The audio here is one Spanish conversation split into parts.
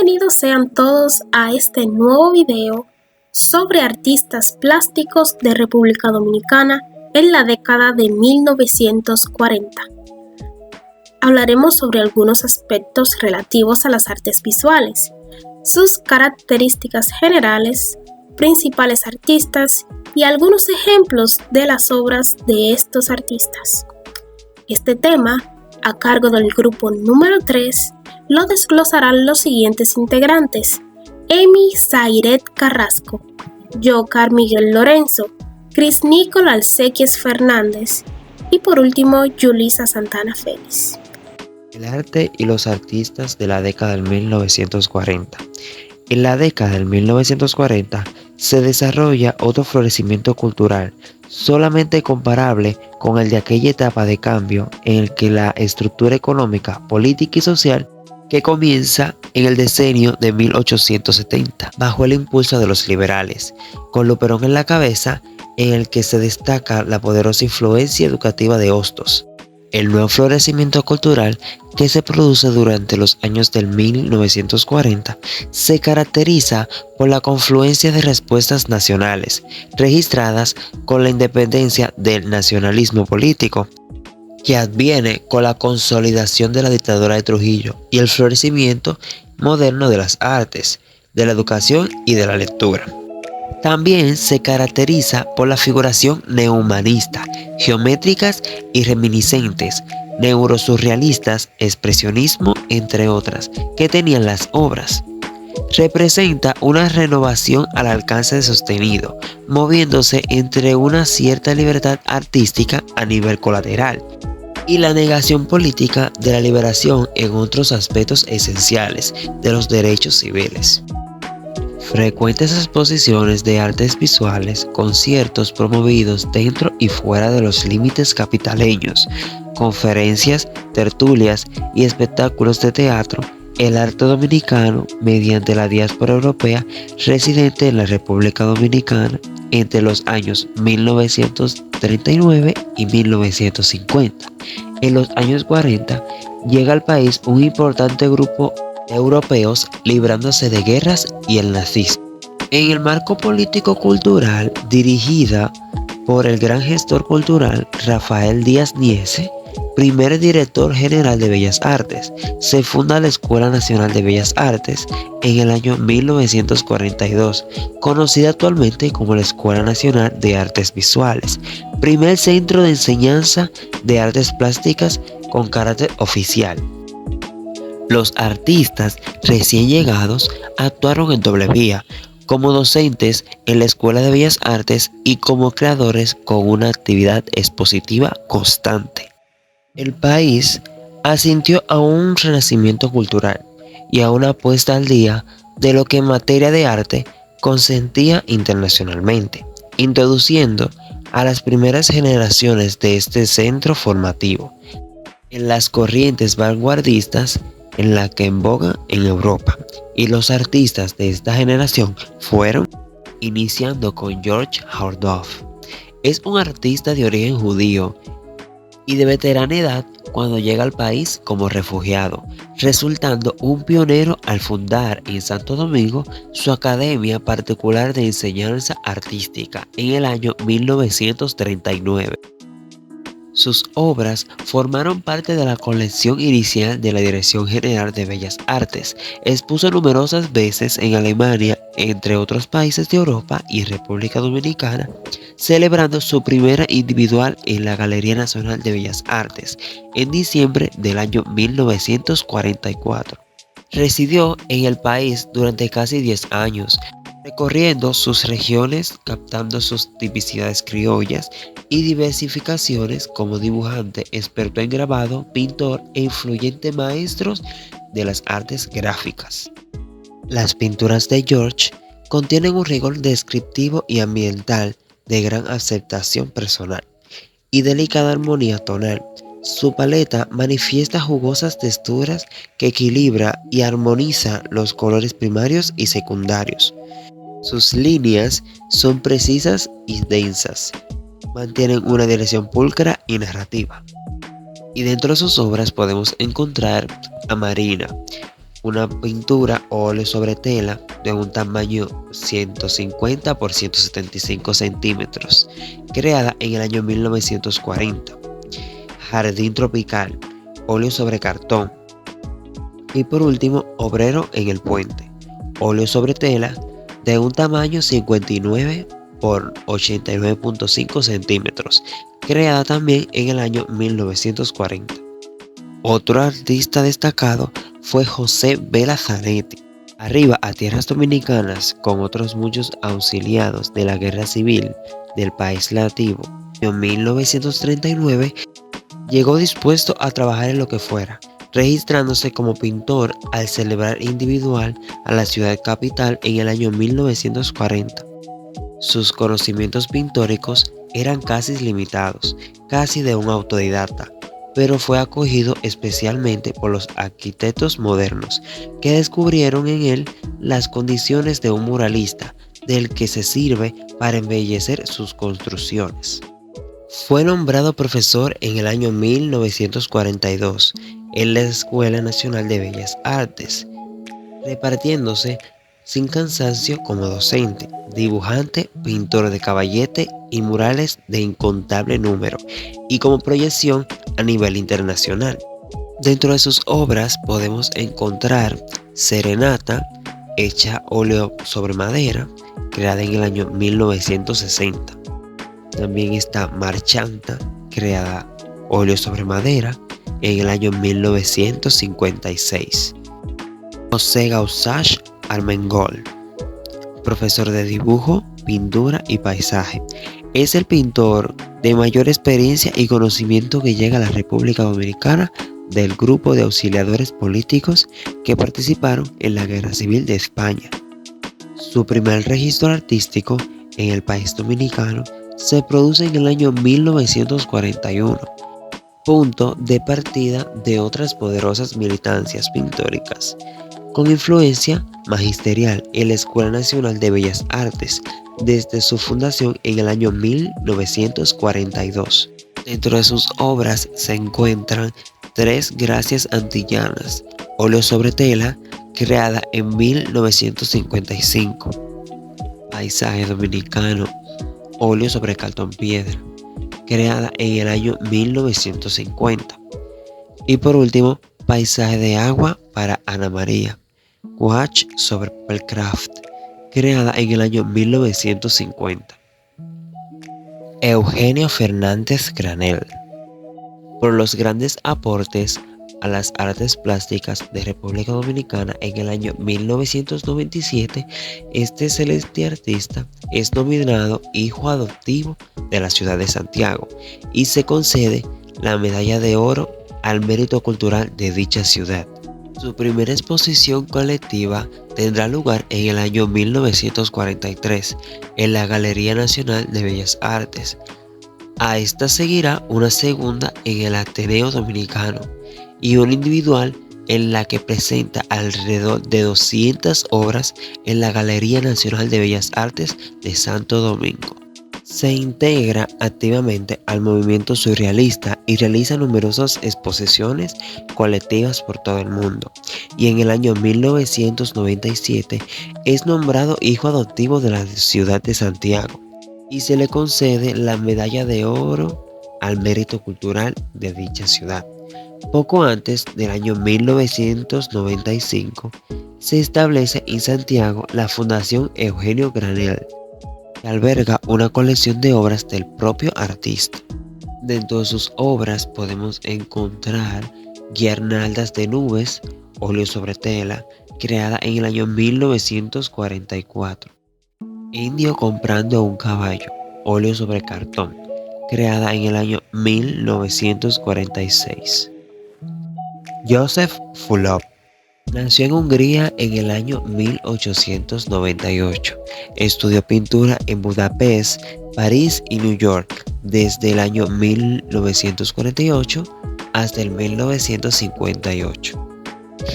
Bienvenidos sean todos a este nuevo video sobre artistas plásticos de República Dominicana en la década de 1940. Hablaremos sobre algunos aspectos relativos a las artes visuales, sus características generales, principales artistas y algunos ejemplos de las obras de estos artistas. Este tema, a cargo del grupo número 3, lo desglosarán los siguientes integrantes: Emi Zairet Carrasco, Yocar Miguel Lorenzo, Cris Nicola Alcequies Fernández y por último Yulisa Santana Félix. El arte y los artistas de la década del 1940. En la década del 1940 se desarrolla otro florecimiento cultural solamente comparable con el de aquella etapa de cambio en el que la estructura económica, política y social que comienza en el decenio de 1870 bajo el impulso de los liberales, con Luperón en la cabeza, en el que se destaca la poderosa influencia educativa de Hostos. El nuevo florecimiento cultural que se produce durante los años del 1940 se caracteriza por la confluencia de respuestas nacionales registradas con la independencia del nacionalismo político, que adviene con la consolidación de la dictadura de Trujillo y el florecimiento moderno de las artes, de la educación y de la lectura. También se caracteriza por la figuración neohumanista, geométricas y reminiscentes, neurosurrealistas, expresionismo, entre otras, que tenían las obras. Representa una renovación al alcance de sostenido, moviéndose entre una cierta libertad artística a nivel colateral y la negación política de la liberación en otros aspectos esenciales de los derechos civiles. Frecuentes exposiciones de artes visuales, conciertos promovidos dentro y fuera de los límites capitaleños, conferencias, tertulias y espectáculos de teatro. El arte dominicano, mediante la diáspora europea residente en la República Dominicana entre los años 1939 y 1950. En los años 40 llega al país un importante grupo de europeos librándose de guerras y el nazismo. En el marco político-cultural dirigida por el gran gestor cultural Rafael Díaz Niese, primer director general de Bellas Artes, se funda la Escuela Nacional de Bellas Artes en el año 1942, conocida actualmente como la Escuela Nacional de Artes Visuales, primer centro de enseñanza de artes plásticas con carácter oficial. Los artistas recién llegados actuaron en doble vía, como docentes en la Escuela de Bellas Artes y como creadores con una actividad expositiva constante. El país asintió a un renacimiento cultural y a una puesta al día de lo que en materia de arte consentía internacionalmente, introduciendo a las primeras generaciones de este centro formativo en las corrientes vanguardistas en la que en boga en Europa, y los artistas de esta generación fueron, iniciando con George Hardorf. Es un artista de origen judío y de veterana edad cuando llega al país como refugiado, resultando un pionero al fundar en Santo Domingo su Academia Particular de Enseñanza Artística en el año 1939. Sus obras formaron parte de la colección inicial de la Dirección General de Bellas Artes. Expuso numerosas veces en Alemania, entre otros países de Europa y República Dominicana, celebrando su primera individual en la Galería Nacional de Bellas Artes en diciembre del año 1944. Residió en el país durante casi 10 años, recorriendo sus regiones, captando sus tipicidades criollas y diversificaciones como dibujante, experto en grabado, pintor e influyente maestro de las artes gráficas. Las pinturas de George contienen un rigor descriptivo y ambiental de gran aceptación personal y delicada armonía tonal. Su paleta manifiesta jugosas texturas que equilibra y armoniza los colores primarios y secundarios. Sus líneas son precisas y densas, mantienen una dirección pulcra y narrativa. Y dentro de sus obras podemos encontrar a Marina, una pintura óleo sobre tela de un tamaño 150 por 175 centímetros, creada en el año 1940. Jardín tropical, óleo sobre cartón. Y por último, Obrero en el puente, óleo sobre tela de un tamaño 59 por 89.5 centímetros, creada también en el año 1940. Otro artista destacado fue José Vela Zanetti. Arriba a tierras dominicanas, con otros muchos auxiliados de la guerra civil del país nativo, en 1939 llegó dispuesto a trabajar en lo que fuera, registrándose como pintor al celebrar individual a la ciudad capital en el año 1940. Sus conocimientos pictóricos eran casi limitados, casi de un autodidacta, pero fue acogido especialmente por los arquitectos modernos, que descubrieron en él las condiciones de un muralista, del que se sirve para embellecer sus construcciones. Fue nombrado profesor en el año 1942 en la Escuela Nacional de Bellas Artes, repartiéndose sin cansancio como docente, dibujante, pintor de caballete y murales de incontable número, y como proyección a nivel internacional. Dentro de sus obras podemos encontrar Serenata, hecha óleo sobre madera, creada en el año 1960. También está Marchanta, creada óleo sobre madera en el año 1956. José Gausach Armengol, profesor de dibujo, pintura y paisaje. Es el pintor de mayor experiencia y conocimiento que llega a la República Dominicana del grupo de auxiliadores políticos que participaron en la Guerra Civil de España. Su primer registro artístico en el país dominicano se produce en el año 1941, punto de partida de otras poderosas militancias pictóricas, con influencia magisterial en la Escuela Nacional de Bellas Artes desde su fundación en el año 1942. Dentro de sus obras se encuentran Tres Gracias Antillanas, óleo sobre tela, creada en 1955. Paisaje dominicano, óleo sobre cartón piedra, creada en el año 1950. Y por último, Paisaje de agua para Ana María, gouache sobre papel craft, creada en el año 1950. Eugenio Fernández Granel. Por los grandes aportes a las artes plásticas de República Dominicana en el año 1997, este celeste artista es nominado Hijo Adoptivo de la ciudad de Santiago y se concede la Medalla de Oro al Mérito Cultural de dicha ciudad. Su primera exposición colectiva tendrá lugar en el año 1943 en la Galería Nacional de Bellas Artes. A esta seguirá una segunda en el Ateneo Dominicano y una individual en la que presenta alrededor de 200 obras en la Galería Nacional de Bellas Artes de Santo Domingo. Se integra activamente al movimiento surrealista y realiza numerosas exposiciones colectivas por todo el mundo. Y en el año 1997 es nombrado Hijo Adoptivo de la ciudad de Santiago y se le concede la Medalla de Oro al Mérito Cultural de dicha ciudad. Poco antes del año 1995 se establece en Santiago la Fundación Eugenio Granel, que alberga una colección de obras del propio artista. Dentro de sus obras podemos encontrar Guirnaldas de Nubes, óleo sobre tela, creada en el año 1944. Indio comprando un caballo, óleo sobre cartón, creada en el año 1946. Joseph Fulop nació en Hungría en el año 1898. Estudió pintura en Budapest, París y New York desde el año 1948 hasta el 1958.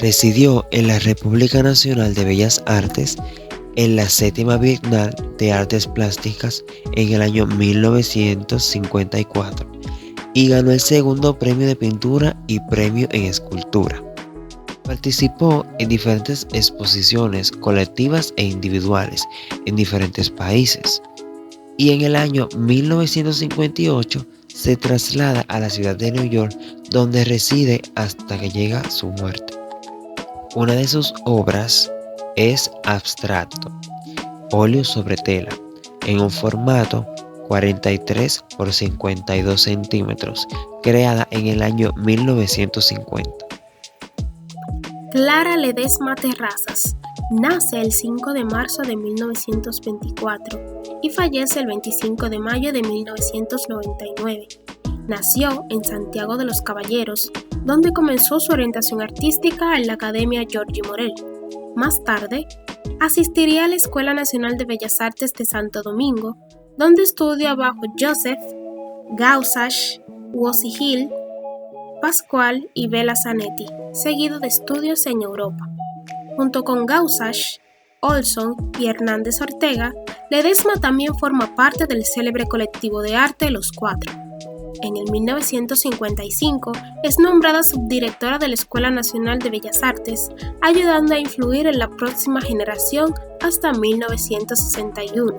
Residió en la República Nacional de Bellas Artes en la 7ª Bienal de Artes Plásticas en el año 1954 y ganó el segundo premio de pintura y premio en escultura. Participó en diferentes exposiciones colectivas e individuales en diferentes países y en el año 1958 se traslada a la ciudad de New York, donde reside hasta que llega su muerte. Una de sus obras es Abstracto, óleo sobre tela, en un formato 43 por 52 centímetros, creada en el año 1950. Clara Ledesma Terrazas nace el 5 de marzo de 1924 y fallece el 25 de mayo de 1999. Nació en Santiago de los Caballeros, donde comenzó su orientación artística en la Academia Jorge Morel. Más tarde, asistiría a la Escuela Nacional de Bellas Artes de Santo Domingo, donde estudia bajo Joseph, Gausach, Wossi Hill, Pascual y Bela Zanetti, seguido de estudios en Europa. Junto con Gausach, Olson y Hernández Ortega, Ledesma también forma parte del célebre colectivo de arte Los Cuatro. En el 1955 es nombrada subdirectora de la Escuela Nacional de Bellas Artes, ayudando a influir en la próxima generación hasta 1961,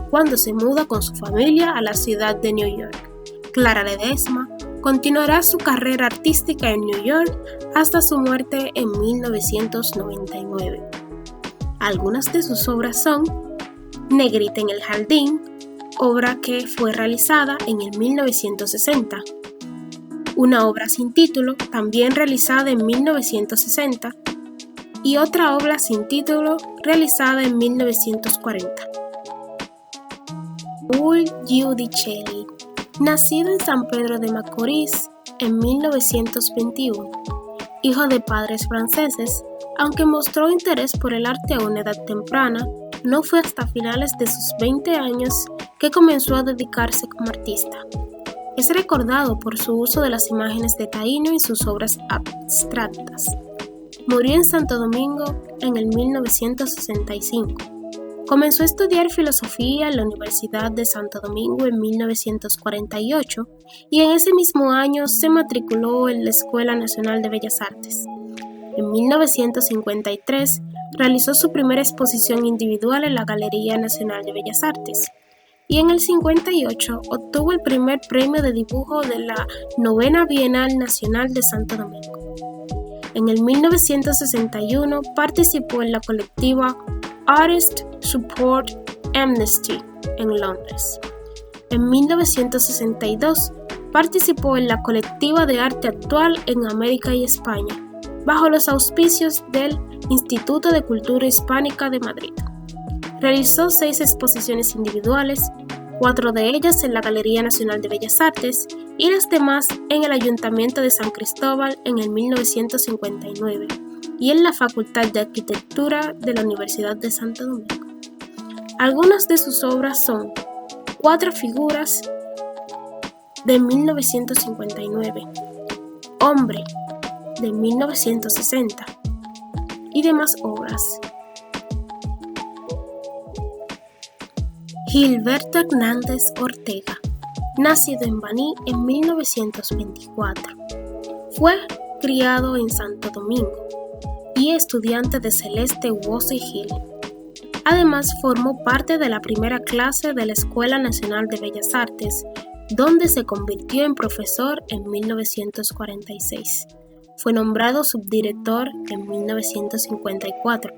cuando se muda con su familia a la ciudad de New York. Clara Ledesma continuará su carrera artística en New York hasta su muerte en 1999. Algunas de sus obras son Negrita en el Jardín, obra que fue realizada en el 1960. Una obra sin título, también realizada en 1960, y otra obra sin título realizada en 1940. Paul Giudicelli, nacido en San Pedro de Macorís en 1921, hijo de padres franceses, aunque mostró interés por el arte a una edad temprana, no fue hasta finales de sus 20 años que comenzó a dedicarse como artista. Es recordado por su uso de las imágenes de Taíno en sus obras abstractas. Murió en Santo Domingo en el 1965. Comenzó a estudiar filosofía en la Universidad de Santo Domingo en 1948 y en ese mismo año se matriculó en la Escuela Nacional de Bellas Artes. En 1953 realizó su primera exposición individual en la Galería Nacional de Bellas Artes y en el 58 obtuvo el primer premio de dibujo de la 9ª Bienal Nacional de Santo Domingo. En el 1961 participó en la colectiva Artist Support Amnesty en Londres. En 1962 participó en la colectiva de arte actual en América y España, bajo los auspicios del Instituto de Cultura Hispánica de Madrid. Realizó 6 exposiciones individuales, 4 de ellas en la Galería Nacional de Bellas Artes y las demás en el Ayuntamiento de San Cristóbal en el 1959 y en la Facultad de Arquitectura de la Universidad de Santo Domingo. Algunas de sus obras son 4 figuras de 1959, Hombre de 1960 y demás obras. Gilberto Hernández Ortega, nacido en Baní en 1924, fue criado en Santo Domingo y estudiante de Celeste Wossi Hill. Además, formó parte de la primera clase de la Escuela Nacional de Bellas Artes, donde se convirtió en profesor en 1946. Fue nombrado subdirector en 1954.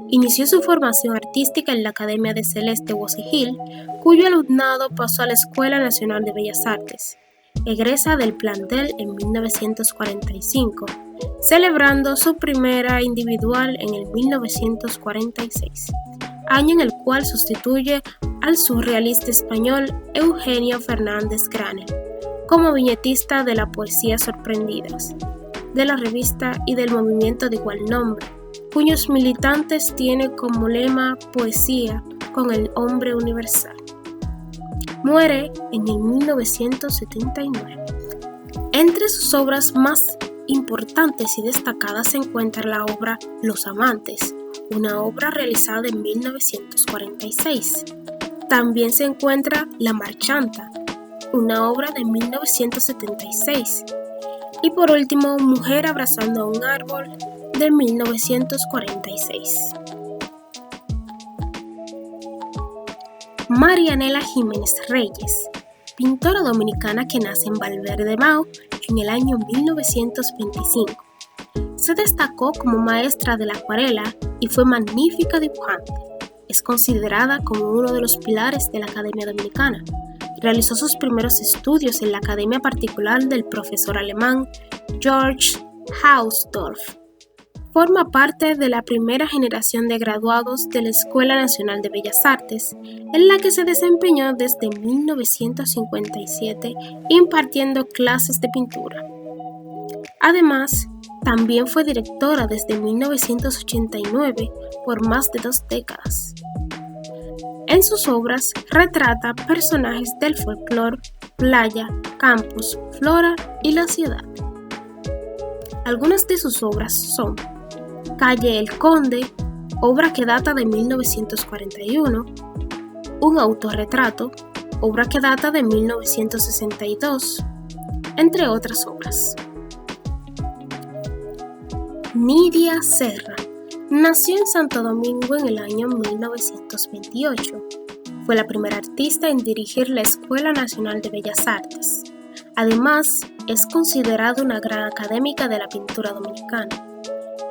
Inició su formación artística en la Academia de Celeste Wossi Hill, cuyo alumnado pasó a la Escuela Nacional de Bellas Artes. Egresa del plantel en 1945, celebrando su primera individual en el 1946, año en el cual sustituye al surrealista español Eugenio Fernández Granell como viñetista de la poesía Sorprendidas, de la revista y del movimiento de igual nombre, cuyos militantes tiene como lema Poesía con el hombre universal. Muere en el 1979. Entre sus obras más importantes y destacadas se encuentra la obra Los Amantes, una obra realizada en 1946. También se encuentra La Marchanta, una obra de 1976. Y por último, Mujer abrazando a un árbol, de 1946. Marianela Jiménez Reyes, pintora dominicana que nace en Valverde Mao en el año 1925. Se destacó como maestra de la acuarela y fue magnífica dibujante. Es considerada como uno de los pilares de la Academia Dominicana. Realizó sus primeros estudios en la academia particular del profesor alemán Georg Hausdorff. Forma parte de la primera generación de graduados de la Escuela Nacional de Bellas Artes, en la que se desempeñó desde 1957 impartiendo clases de pintura. Además, también fue directora desde 1989 por más de 2 décadas. En sus obras retrata personajes del folclore, playa, campus, flora y la ciudad. Algunas de sus obras son Calle El Conde, obra que data de 1941, Un autorretrato, obra que data de 1962, entre otras obras. Nidia Serra nació en Santo Domingo en el año 1928. Fue la primera artista en dirigir la Escuela Nacional de Bellas Artes. Además, es considerada una gran académica de la pintura dominicana.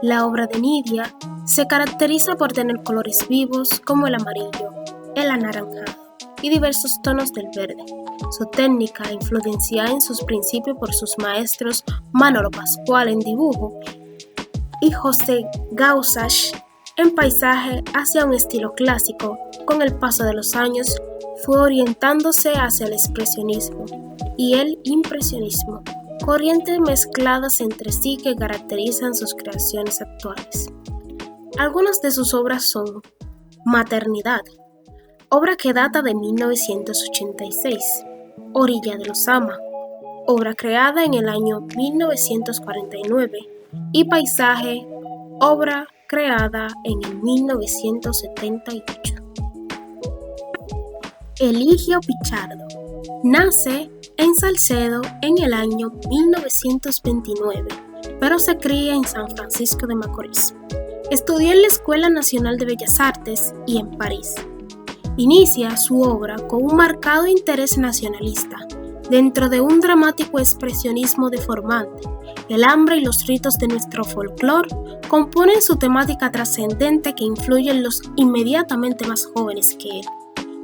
La obra de Nidia se caracteriza por tener colores vivos como el amarillo, el anaranjado y diversos tonos del verde. Su técnica, influenciada en sus principios por sus maestros Manolo Pascual en dibujo y José Gausach en paisaje hacia un estilo clásico, con el paso de los años fue orientándose hacia el expresionismo y el impresionismo, corrientes mezcladas entre sí que caracterizan sus creaciones actuales. Algunas de sus obras son Maternidad, obra que data de 1986, Orilla de los Ama, obra creada en el año 1949, y Paisaje, obra creada en el 1978. Eligio Pichardo nace en Salcedo en el año 1929, pero se cría en San Francisco de Macorís. Estudió en la Escuela Nacional de Bellas Artes y en París. Inicia su obra con un marcado interés nacionalista, dentro de un dramático expresionismo deformante. El hambre y los ritos de nuestro folclore componen su temática trascendente que influye en los inmediatamente más jóvenes que él.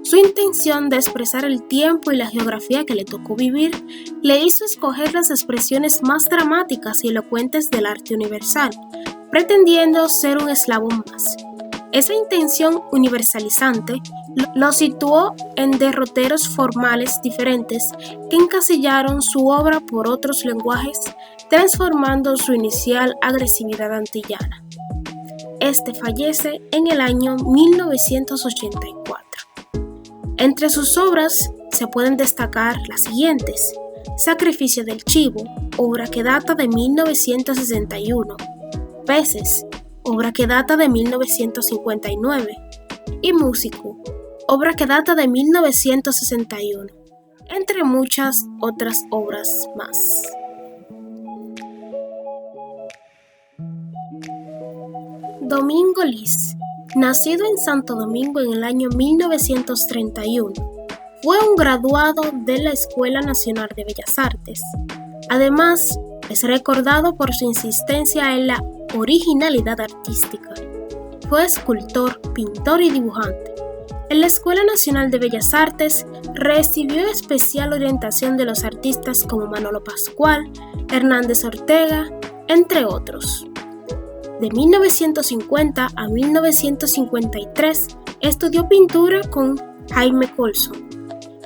Su intención de expresar el tiempo y la geografía que le tocó vivir le hizo escoger las expresiones más dramáticas y elocuentes del arte universal, pretendiendo ser un eslabón más. Esa intención universalizante lo situó en derroteros formales diferentes que encasillaron su obra por otros lenguajes, transformando su inicial agresividad antillana. Este fallece en el año 1984. Entre sus obras se pueden destacar las siguientes: Sacrificio del Chivo, obra que data de 1961, Peces, obra que data de 1959, y Músico, obra que data de 1961, entre muchas otras obras más. Domingo Liz, nacido en Santo Domingo en el año 1931, fue un graduado de la Escuela Nacional de Bellas Artes. Además, es recordado por su insistencia en la originalidad artística. Fue escultor, pintor y dibujante. En la Escuela Nacional de Bellas Artes recibió especial orientación de los artistas como Manolo Pascual, Hernández Ortega, entre otros. De 1950 a 1953 estudió pintura con Jaime Colson.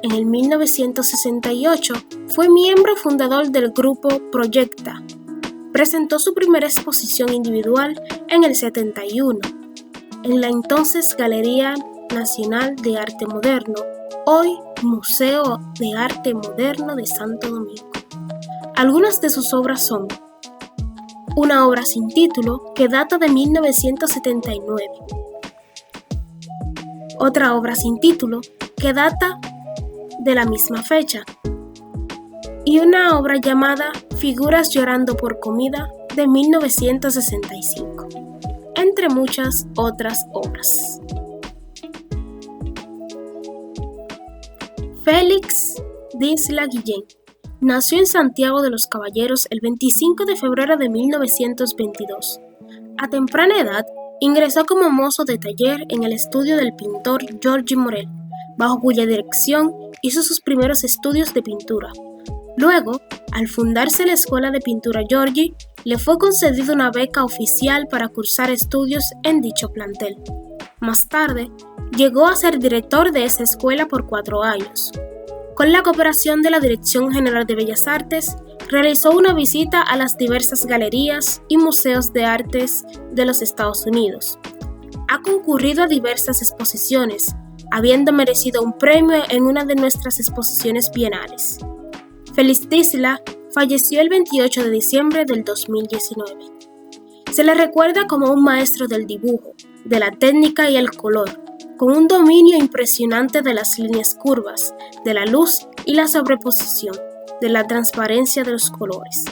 En el 1968 fue miembro fundador del grupo Proyecta. Presentó su primera exposición individual en el 71, en la entonces Galería Nacional de Arte Moderno, hoy Museo de Arte Moderno de Santo Domingo. Algunas de sus obras son una obra sin título que data de 1979, otra obra sin título que data de la misma fecha, y una obra llamada Figuras llorando por comida, de 1965, entre muchas otras obras. Félix D'Isla Guillén nació en Santiago de los Caballeros el 25 de febrero de 1922. A temprana edad, ingresó como mozo de taller en el estudio del pintor Giorgi Morel, bajo cuya dirección hizo sus primeros estudios de pintura. Luego, al fundarse la Escuela de Pintura Giorgi, le fue concedida una beca oficial para cursar estudios en dicho plantel. Más tarde, llegó a ser director de esa escuela por 4 años. Con la cooperación de la Dirección General de Bellas Artes, realizó una visita a las diversas galerías y museos de artes de los Estados Unidos. Ha concurrido a diversas exposiciones, habiendo merecido un premio en una de nuestras exposiciones bienales. Félix D'Isla falleció el 28 de diciembre del 2019. Se le recuerda como un maestro del dibujo, de la técnica y el color, con un dominio impresionante de las líneas curvas, de la luz y la sobreposición, de la transparencia de los colores.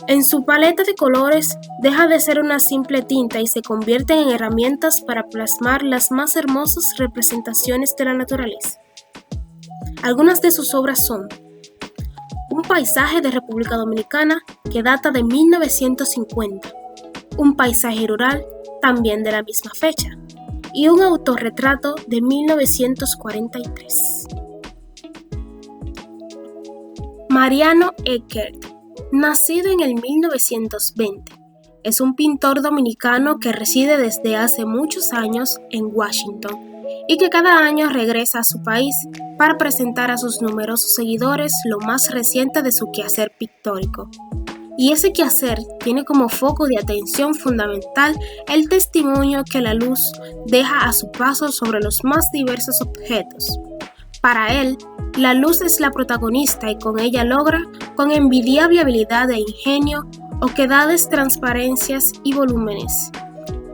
En su paleta de colores deja de ser una simple tinta y se convierten en herramientas para plasmar las más hermosas representaciones de la naturaleza. Algunas de sus obras son un paisaje de República Dominicana que data de 1950, un paisaje rural también de la misma fecha, y un autorretrato de 1943. Mariano Eckert, nacido en el 1920, es un pintor dominicano que reside desde hace muchos años en Washington y que cada año regresa a su país para presentar a sus numerosos seguidores lo más reciente de su quehacer pictórico. Y ese quehacer tiene como foco de atención fundamental el testimonio que la luz deja a su paso sobre los más diversos objetos. Para él, la luz es la protagonista y con ella logra, con envidiable habilidad e ingenio, oquedades, transparencias y volúmenes.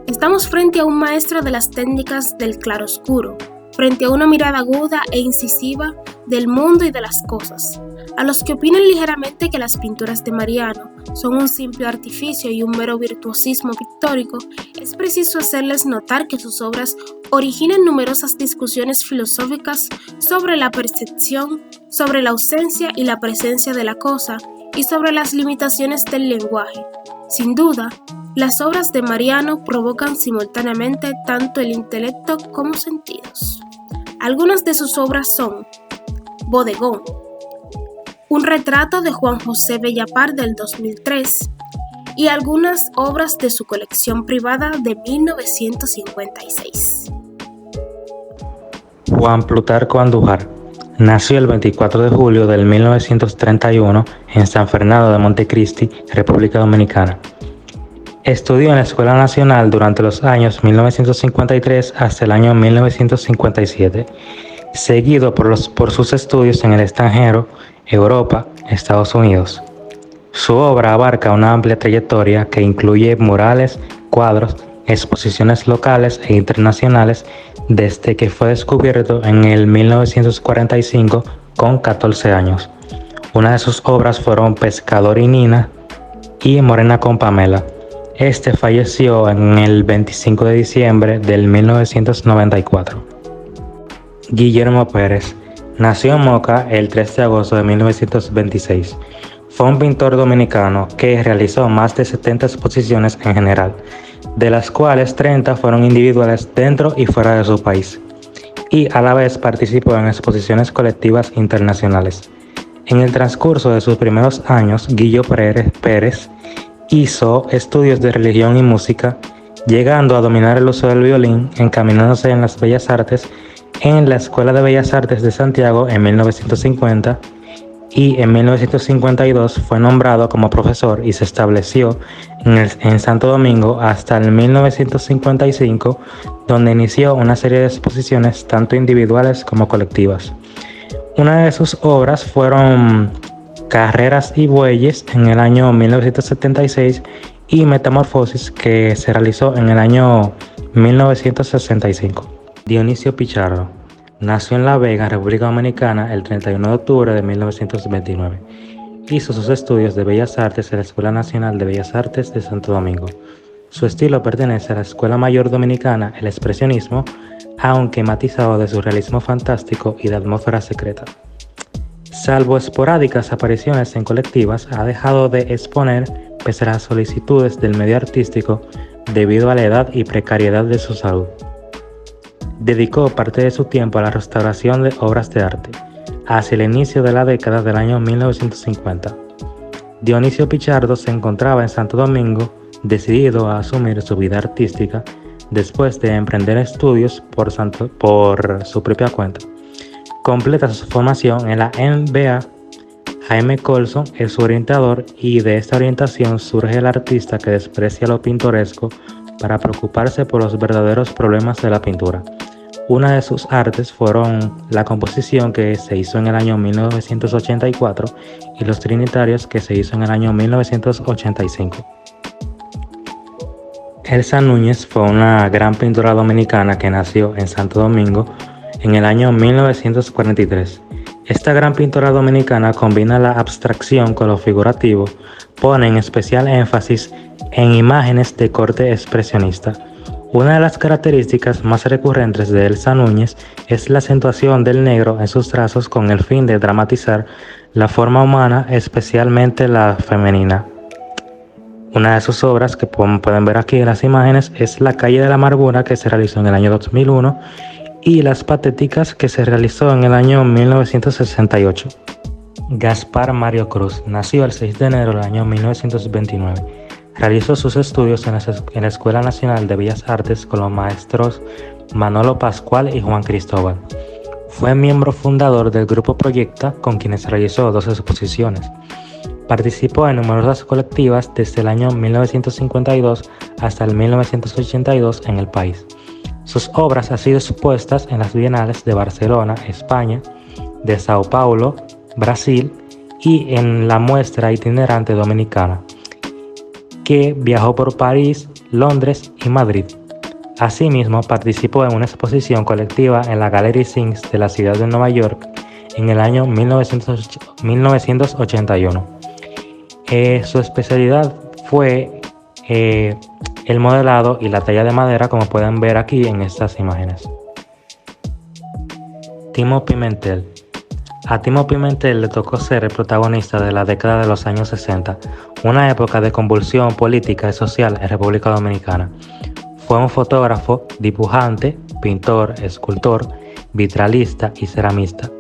Estamos frente a un maestro de las técnicas del claroscuro, frente a una mirada aguda e incisiva del mundo y de las cosas. A los que opinan ligeramente que las pinturas de Mariano son un simple artificio y un mero virtuosismo pictórico, es preciso hacerles notar que sus obras originan numerosas discusiones filosóficas sobre la percepción, sobre la ausencia y la presencia de la cosa y sobre las limitaciones del lenguaje. Sin duda, las obras de Mariano provocan simultáneamente tanto el intelecto como sentidos. Algunas de sus obras son Bodegón, un retrato de Juan José Bellapar del 2003 y algunas obras de su colección privada de 1956. Juan Plutarco Andújar nació el 24 de julio del 1931 en San Fernando de Montecristi, República Dominicana. Estudió en la Escuela Nacional durante los años 1953 hasta el año 1957, seguido por sus estudios en el extranjero, Europa, Estados Unidos. Su obra abarca una amplia trayectoria que incluye murales, cuadros, exposiciones locales e internacionales desde que fue descubierto en el 1945 con 14 años. Una de sus obras fueron Pescador y Nina y Morena con Pamela. Este falleció en el 25 de diciembre del 1994. Guillermo Pérez nació en Moca el 3 de agosto de 1926. Fue un pintor dominicano que realizó más de 70 exposiciones en general, de las cuales 30 fueron individuales dentro y fuera de su país, y a la vez participó en exposiciones colectivas internacionales. En el transcurso de sus primeros años, Guillo Pérez hizo estudios de religión y música, llegando a dominar el uso del violín, encaminándose en las bellas artes en la Escuela de Bellas Artes de Santiago en 1950 y en 1952 fue nombrado como profesor y se estableció en Santo Domingo hasta el 1955, donde inició una serie de exposiciones tanto individuales como colectivas. Una de sus obras fueron Carreras y Bueyes en el año 1976 y Metamorfosis, que se realizó en el año 1965. Dionisio Pichardo nació en La Vega, República Dominicana, el 31 de octubre de 1929. Hizo sus estudios de Bellas Artes en la Escuela Nacional de Bellas Artes de Santo Domingo. Su estilo pertenece a la Escuela Mayor Dominicana, el expresionismo, aunque matizado de surrealismo fantástico y de atmósfera secreta. Salvo esporádicas apariciones en colectivas, ha dejado de exponer pese a las solicitudes del medio artístico debido a la edad y precariedad de su salud. Dedicó parte de su tiempo a la restauración de obras de arte, hacia el inicio de la década del año 1950. Dionisio Pichardo se encontraba en Santo Domingo, decidido a asumir su vida artística después de emprender estudios por su propia cuenta. Completa su formación en la MBA. Jaime Colson es su orientador y de esta orientación surge el artista que desprecia lo pintoresco para preocuparse por los verdaderos problemas de la pintura. Una de sus artes fueron la composición que se hizo en el año 1984 y los trinitarios que se hizo en el año 1985. Elsa Núñez fue una gran pintora dominicana que nació en Santo Domingo en el año 1943. Esta gran pintora dominicana combina la abstracción con lo figurativo, pone en especial énfasis en imágenes de corte expresionista. Una de las características más recurrentes de Elsa Núñez es la acentuación del negro en sus trazos con el fin de dramatizar la forma humana, especialmente la femenina. Una de sus obras, que pueden ver aquí en las imágenes, es La calle de la amargura, que se realizó en el año 2001, y Las patéticas, que se realizó en el año 1968. Gaspar Mario Cruz nació el 6 de enero del año 1929. Realizó sus estudios en la Escuela Nacional de Bellas Artes con los maestros Manolo Pascual y Juan Cristóbal. Fue miembro fundador del Grupo Proyecta, con quienes realizó 2 exposiciones. Participó en numerosas colectivas desde el año 1952 hasta el 1982 en el país. Sus obras han sido expuestas en las bienales de Barcelona, España, de Sao Paulo, Brasil y en la muestra itinerante dominicana, que viajó por París, Londres y Madrid. Asimismo, participó en una exposición colectiva en la Gallery Sings de la ciudad de Nueva York en el año 1981. Su especialidad fue el modelado y la talla de madera, como pueden ver aquí en estas imágenes. Timo Pimentel. A Timo Pimentel le tocó ser el protagonista de la década de los años 60, una época de convulsión política y social en República Dominicana. Fue un fotógrafo, dibujante, pintor, escultor, vitralista y ceramista.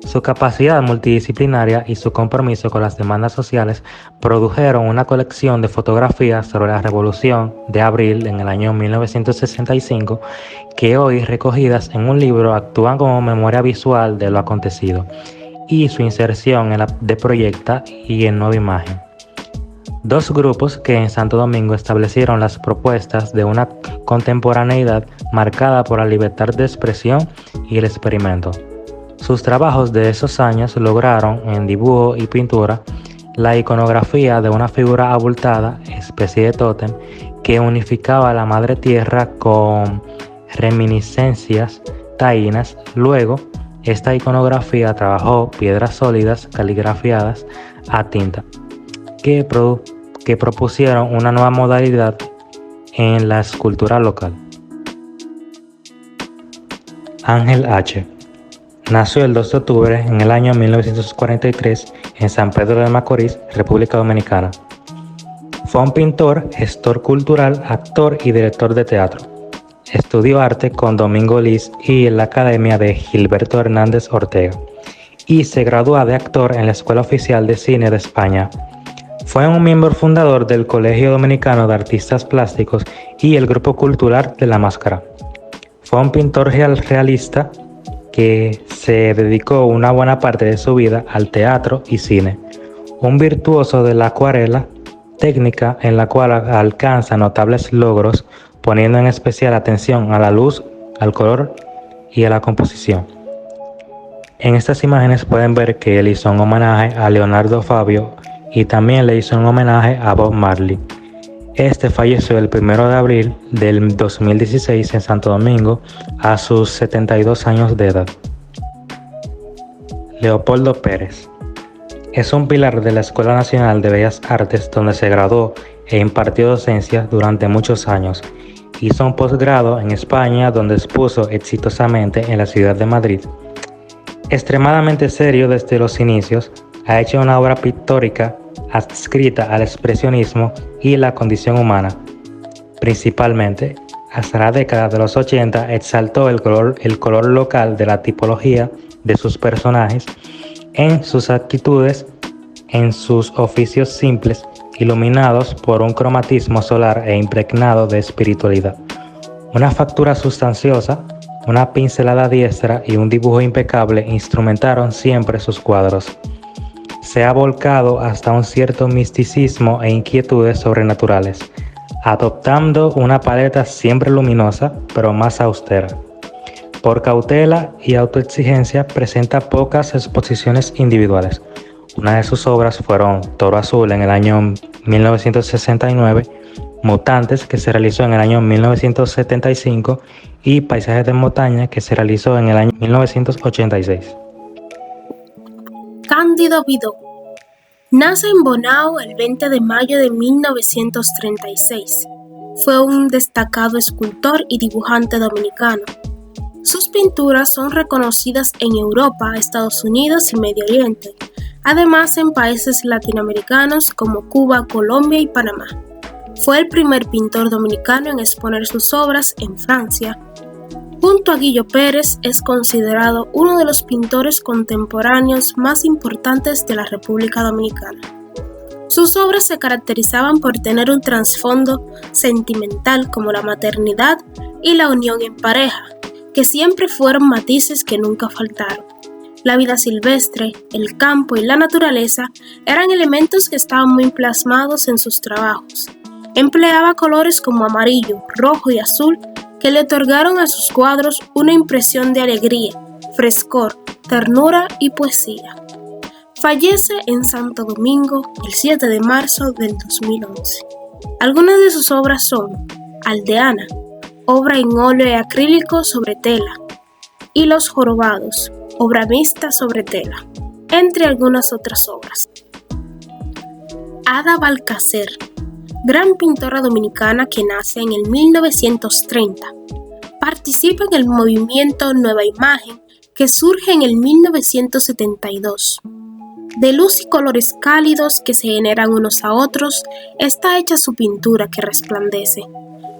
Su capacidad multidisciplinaria y su compromiso con las demandas sociales produjeron una colección de fotografías sobre la Revolución de Abril en el año 1965 que hoy, recogidas en un libro, actúan como memoria visual de lo acontecido y su inserción en la de Proyecta y en Nueva Imagen. 2 grupos que en Santo Domingo establecieron las propuestas de una contemporaneidad marcada por la libertad de expresión y el experimento. Sus trabajos de esos años lograron, en dibujo y pintura, la iconografía de una figura abultada, especie de tótem, que unificaba a la madre tierra con reminiscencias taínas. Luego, esta iconografía trabajó piedras sólidas caligrafiadas a tinta, que propusieron una nueva modalidad en la escultura local. Ángel H. Nació el 2 de octubre en el año 1943 en San Pedro de Macorís, República Dominicana. Fue un pintor, gestor cultural, actor y director de teatro. Estudió arte con Domingo Liz y en la Academia de Gilberto Hernández Ortega y se graduó de actor en la Escuela Oficial de Cine de España. Fue un miembro fundador del Colegio Dominicano de Artistas Plásticos y el Grupo Cultural de la Máscara. Fue un pintor realista que se dedicó una buena parte de su vida al teatro y cine. Un virtuoso de la acuarela, técnica en la cual alcanza notables logros, poniendo en especial atención a la luz, al color y a la composición. En estas imágenes pueden ver que él hizo un homenaje a Leonardo Fabio y también le hizo un homenaje a Bob Marley. Este falleció el 1 de abril del 2016 en Santo Domingo a sus 72 años de edad. Leopoldo Pérez. Es un pilar de la Escuela Nacional de Bellas Artes, donde se graduó e impartió docencia durante muchos años. Hizo un posgrado en España, donde expuso exitosamente en la ciudad de Madrid. Extremadamente serio desde los inicios, ha hecho una obra pictórica adscrita al expresionismo y la condición humana. Principalmente, hasta la década de los 80 exaltó el color local de la tipología de sus personajes, en sus actitudes, en sus oficios simples, iluminados por un cromatismo solar e impregnado de espiritualidad. Una factura sustanciosa, una pincelada diestra y un dibujo impecable instrumentaron siempre sus cuadros. Se ha volcado hasta un cierto misticismo e inquietudes sobrenaturales, adoptando una paleta siempre luminosa, pero más austera. Por cautela y autoexigencia presenta pocas exposiciones individuales. Una de sus obras fueron Toro Azul en el año 1969, Mutantes, que se realizó en el año 1975, y Paisajes de montaña, que se realizó en el año 1986. Cándido Vidó. Nace en Bonao el 20 de mayo de 1936. Fue un destacado escultor y dibujante dominicano. Sus pinturas son reconocidas en Europa, Estados Unidos y Medio Oriente, además en países latinoamericanos como Cuba, Colombia y Panamá. Fue el primer pintor dominicano en exponer sus obras en Francia. Junto a Guillo Pérez, es considerado uno de los pintores contemporáneos más importantes de la República Dominicana. Sus obras se caracterizaban por tener un trasfondo sentimental como la maternidad y la unión en pareja, que siempre fueron matices que nunca faltaron. La vida silvestre, el campo y la naturaleza eran elementos que estaban muy plasmados en sus trabajos. Empleaba colores como amarillo, rojo y azul que le otorgaron a sus cuadros una impresión de alegría, frescor, ternura y poesía. Fallece en Santo Domingo el 7 de marzo del 2011. Algunas de sus obras son Aldeana, obra en óleo y acrílico sobre tela, y Los Jorobados, obra mixta sobre tela, entre algunas otras obras. Ada Balcacer, gran pintora dominicana que nace en el 1930. Participa en el movimiento Nueva Imagen que surge en el 1972. De luz y colores cálidos que se generan unos a otros, está hecha su pintura que resplandece.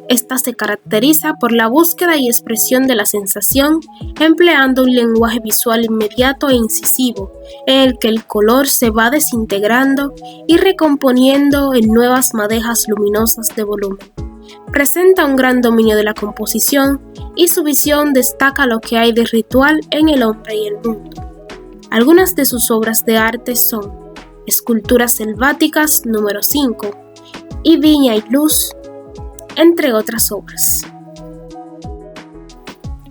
Esta se caracteriza por la búsqueda y expresión de la sensación, empleando un lenguaje visual inmediato e incisivo, en el que el color se va desintegrando y recomponiendo en nuevas madejas luminosas de volumen. Presenta un gran dominio de la composición y su visión destaca lo que hay de ritual en el hombre y el mundo. Algunas de sus obras de arte son Esculturas selváticas número 5 y Viña y Luz, entre otras obras.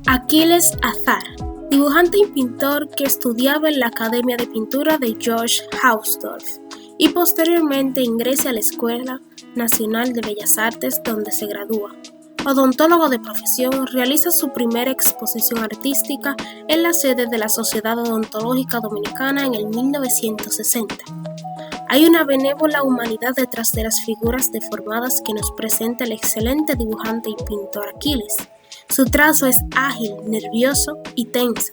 Aquiles Azar, dibujante y pintor que estudiaba en la Academia de Pintura de George Hausdorff y posteriormente ingresa a la Escuela Nacional de Bellas Artes, donde se gradúa. Odontólogo de profesión, realiza su primera exposición artística en la sede de la Sociedad Odontológica Dominicana en el 1960. Hay una benévola humanidad detrás de las figuras deformadas que nos presenta el excelente dibujante y pintor Aquiles. Su trazo es ágil, nervioso y tenso.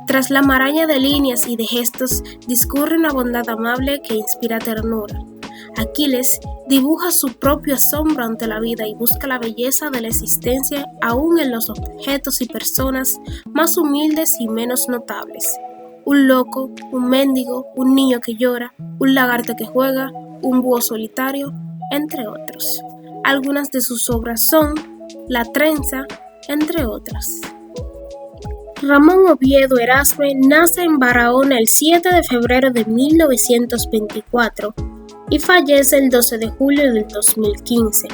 Tras la maraña de líneas y de gestos discurre una bondad amable que inspira ternura. Aquiles dibuja su propio asombro ante la vida y busca la belleza de la existencia aún en los objetos y personas más humildes y menos notables. Un loco, un mendigo, un niño que llora, un lagarto que juega, un búho solitario, entre otros. Algunas de sus obras son La trenza, entre otras. Ramón Oviedo Erasme nace en Barahona el 7 de febrero de 1924 y fallece el 12 de julio del 2015.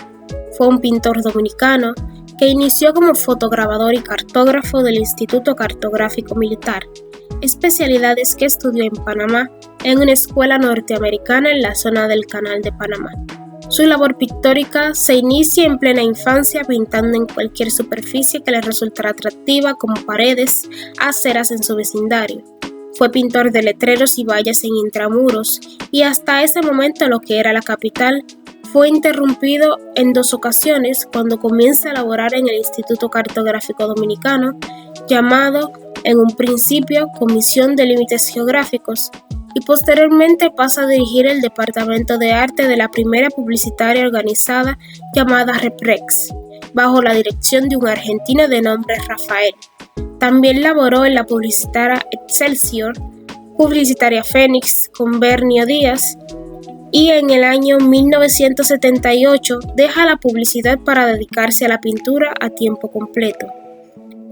Fue un pintor dominicano que inició como fotograbador y cartógrafo del Instituto Cartográfico Militar, especialidades que estudió en Panamá en una escuela norteamericana en la zona del Canal de Panamá. Su labor pictórica se inicia en plena infancia pintando en cualquier superficie que le resultara atractiva como paredes, aceras en su vecindario. Fue pintor de letreros y vallas en intramuros, y hasta ese momento lo que era la capital. Fue interrumpido en 2 ocasiones cuando comienza a laborar en el Instituto Cartográfico Dominicano, llamado en un principio Comisión de Límites Geográficos, y posteriormente pasa a dirigir el Departamento de Arte de la primera publicitaria organizada llamada Reprex, bajo la dirección de un argentino de nombre Rafael. También laboró en la publicitaria Excelsior, publicitaria Fénix con Bernio Díaz, y en el año 1978 deja la publicidad para dedicarse a la pintura a tiempo completo.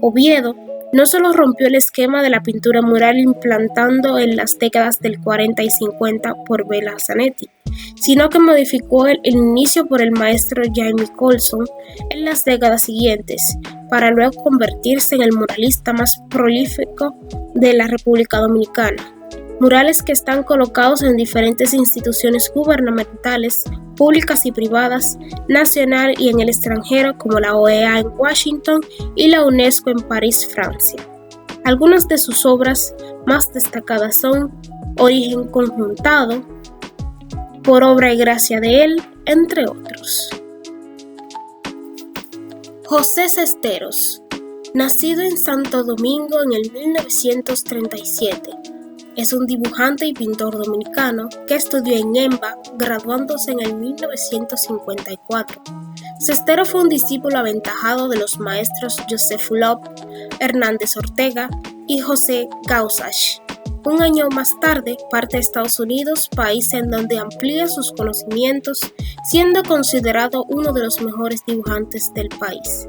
Oviedo no solo rompió el esquema de la pintura mural implantando en las décadas del 40 y 50 por Bela Zanetti, sino que modificó el inicio por el maestro Jaime Colson en las décadas siguientes, para luego convertirse en el muralista más prolífico de la República Dominicana. Murales que están colocados en diferentes instituciones gubernamentales, públicas y privadas, nacional y en el extranjero, como la OEA en Washington y la UNESCO en París, Francia. Algunas de sus obras más destacadas son Origen conjuntado, Por obra y gracia de él, entre otros. José Cesteros, nacido en Santo Domingo en el 1937. Es un dibujante y pintor dominicano que estudió en EMBA, graduándose en el 1954. Cesteros fue un discípulo aventajado de los maestros Joseph Lop, Hernández Ortega y José Gauzach. Un año más tarde parte a Estados Unidos, país en donde amplía sus conocimientos, siendo considerado uno de los mejores dibujantes del país.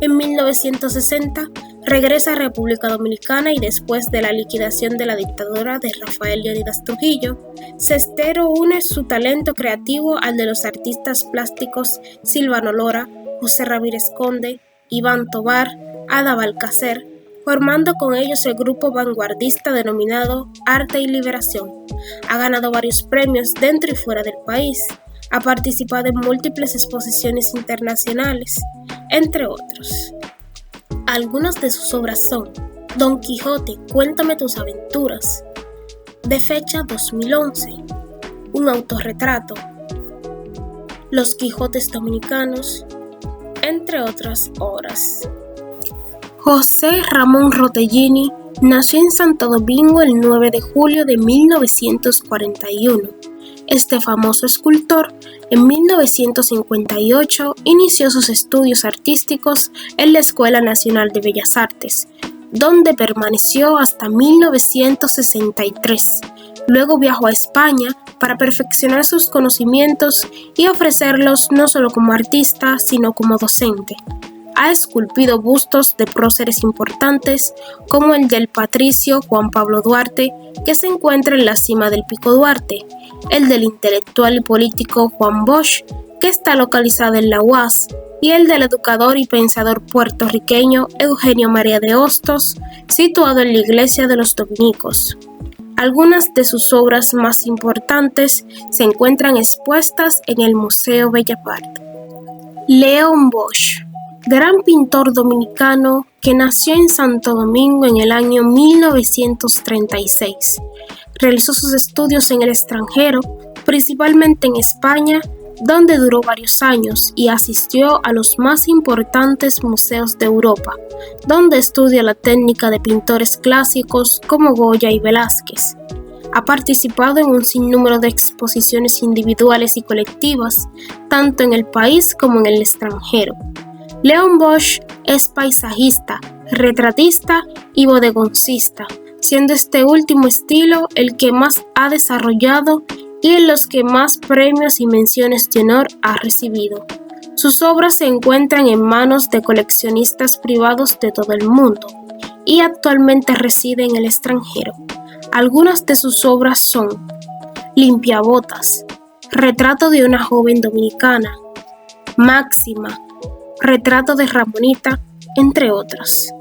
En 1960 regresa a República Dominicana y después de la liquidación de la dictadura de Rafael Leónidas Trujillo, Cesteros une su talento creativo al de los artistas plásticos Silvano Lora, José Ramírez Conde, Iván Tovar, Ada Balcacer, formando con ellos el grupo vanguardista denominado Arte y Liberación. Ha ganado varios premios dentro y fuera del país. Ha participado en múltiples exposiciones internacionales, entre otros. Algunas de sus obras son Don Quijote, Cuéntame tus aventuras, de fecha 2011, un autorretrato, Los Quijotes Dominicanos, entre otras obras. José Ramón Rotellini nació en Santo Domingo el 9 de julio de 1941. Este famoso escultor, en 1958, inició sus estudios artísticos en la Escuela Nacional de Bellas Artes, donde permaneció hasta 1963. Luego viajó a España para perfeccionar sus conocimientos y ofrecerlos no solo como artista, sino como docente. Ha esculpido bustos de próceres importantes, como el del patricio Juan Pablo Duarte, que se encuentra en la cima del Pico Duarte, el del intelectual y político Juan Bosch, que está localizado en la UAS, y el del educador y pensador puertorriqueño Eugenio María de Hostos, situado en la iglesia de los dominicos. Algunas de sus obras más importantes se encuentran expuestas en el Museo Bellas Artes. León Bosch, gran pintor dominicano que nació en Santo Domingo en el año 1936. Realizó sus estudios en el extranjero, principalmente en España, donde duró varios años y asistió a los más importantes museos de Europa, donde estudia la técnica de pintores clásicos como Goya y Velázquez. Ha participado en un sinnúmero de exposiciones individuales y colectivas, tanto en el país como en el extranjero. León Bosch es paisajista, retratista y bodegoncista, siendo este último estilo el que más ha desarrollado y en los que más premios y menciones de honor ha recibido. Sus obras se encuentran en manos de coleccionistas privados de todo el mundo y actualmente reside en el extranjero. Algunas de sus obras son Limpiabotas, Retrato de una joven dominicana, Máxima, Retrato de Ramonita, entre otras.